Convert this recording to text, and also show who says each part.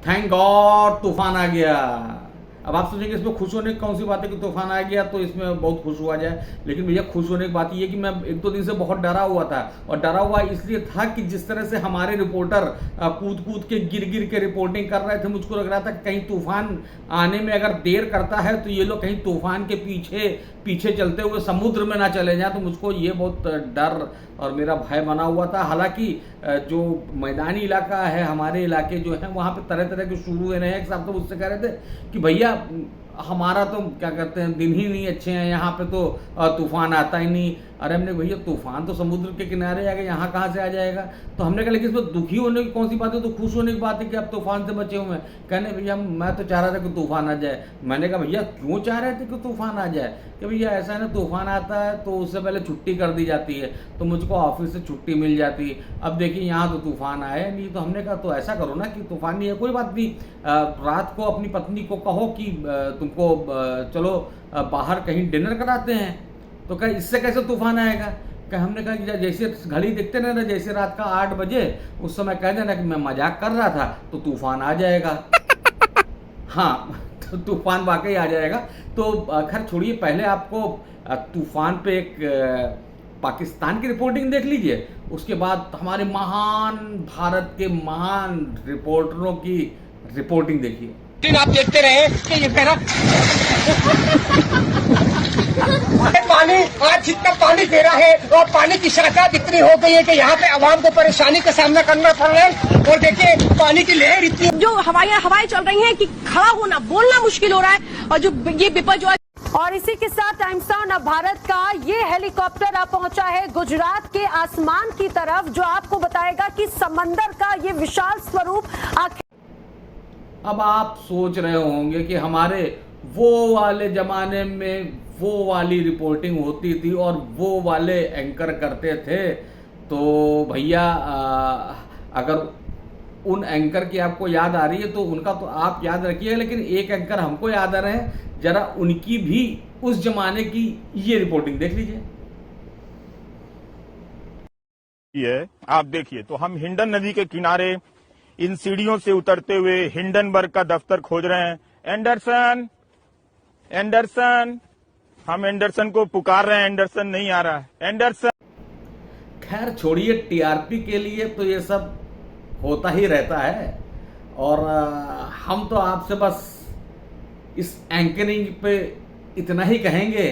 Speaker 1: Thank God तूफान आ गया। अब आप सोचेंगे इसमें खुश होने की कौन सी बात है कि तूफान आ गया तो इसमें बहुत खुश हुआ जाए, लेकिन भैया खुश होने की बात ये है कि मैं एक दो दिन से बहुत डरा हुआ था, और डरा हुआ इसलिए था कि जिस तरह से हमारे रिपोर्टर कूद कूद के गिर गिर के रिपोर्टिंग कर रहे थे, मुझको लग रहा था कि कहीं तूफान आने में अगर देर करता है तो ये लोग कहीं तूफान के पीछे पीछे चलते हुए समुद्र में ना चले जाए, तो मुझको ये बहुत डर और मेरा भय बना हुआ था। हालांकि जो मैदानी इलाका है, हमारे इलाके जो है वहाँ पे तरह तरह के शुरू हुए हैं। एक साहब तो मुझसे कह रहे थे कि भैया हमारा तो क्या कहते हैं दिन ही नहीं अच्छे हैं, यहाँ पे तो तूफान आता ही नहीं। अरे हमने भैया तूफान तो समुद्र के किनारे आ गया, यहाँ कहाँ से आ जाएगा? तो हमने कहा लेकिन इसमें दुखी होने की कौन सी बात है, तो खुश होने की बात है कि आप तूफान से बचे हुए हैं। कहने भैया मैं तो चाह रहा था कि तूफान आ जाए। मैंने कहा भैया क्यों चाह रहे थे कि तूफान आ जाए? कि भैया ऐसा है ना, तूफान आता है तो उससे पहले छुट्टी कर दी जाती है, तो मुझको ऑफिस से छुट्टी मिल जाती है। अब देखिए यहाँ तो तूफान आया नहीं, तो हमने कहा तो ऐसा करो ना कि तूफान नहीं है कोई बात नहीं, रात को अपनी पत्नी को कहो कि तुमको चलो बाहर कहीं डिनर कराते हैं। तो कहा इससे कैसे तूफान आएगा? क्या हमने कहा कि जैसे घड़ी देखते ना, जैसे रात का 8 बजे उस समय कह देना कि मैं मजाक कर रहा था तो तूफान आ जाएगा। हाँ तो तूफान वाकई आ जाएगा। तो खैर छोड़िए, पहले आपको तूफान पे एक पाकिस्तान की रिपोर्टिंग देख लीजिए, उसके बाद हमारे महान भारत के महान रिपोर्टरों की रिपोर्टिंग देखिए।
Speaker 2: आप देखते रहे कि ये कह पानी आज जितना पानी दे रहा है और पानी की शिकायत इतनी हो गई है कि यहाँ पे आवाम को परेशानी का सामना करना पड़ रहा है। और देखिए पानी की लहर इतनी
Speaker 3: जो हवाएं चल रही हैं कि खड़ा होना बोलना मुश्किल हो रहा है, और जो ये विपद जो है। और इसी के साथ टाइम्स नाउ भारत का ये हेलीकॉप्टर अब पहुंचा है गुजरात के आसमान की तरफ, जो आपको बताएगा कि समंदर का ये विशाल स्वरूप
Speaker 1: अब आप सोच रहे होंगे कि हमारे वो वाले जमाने में वो वाली रिपोर्टिंग होती थी और वो वाले एंकर करते थे, तो भैया अगर उन एंकर की आपको याद आ रही है तो उनका तो आप याद रखिए, लेकिन एक एंकर हमको याद आ रहे हैं, जरा उनकी भी उस जमाने की ये रिपोर्टिंग देख लीजिए।
Speaker 4: ये आप देखिए, तो हम हिंडन नदी के किनारे इन सीढ़ियों से उतरते हुए हिंडनबर्ग का दफ्तर खोज रहे हैं। एंडरसन, एंडरसन, हम एंडरसन को पुकार रहे हैं, एंडरसन नहीं आ रहा है। एंडरसन।
Speaker 1: खैर छोड़िए, टीआरपी के लिए तो ये सब होता ही रहता है, और हम तो आपसे बस इस एंकरिंग पे इतना ही कहेंगे।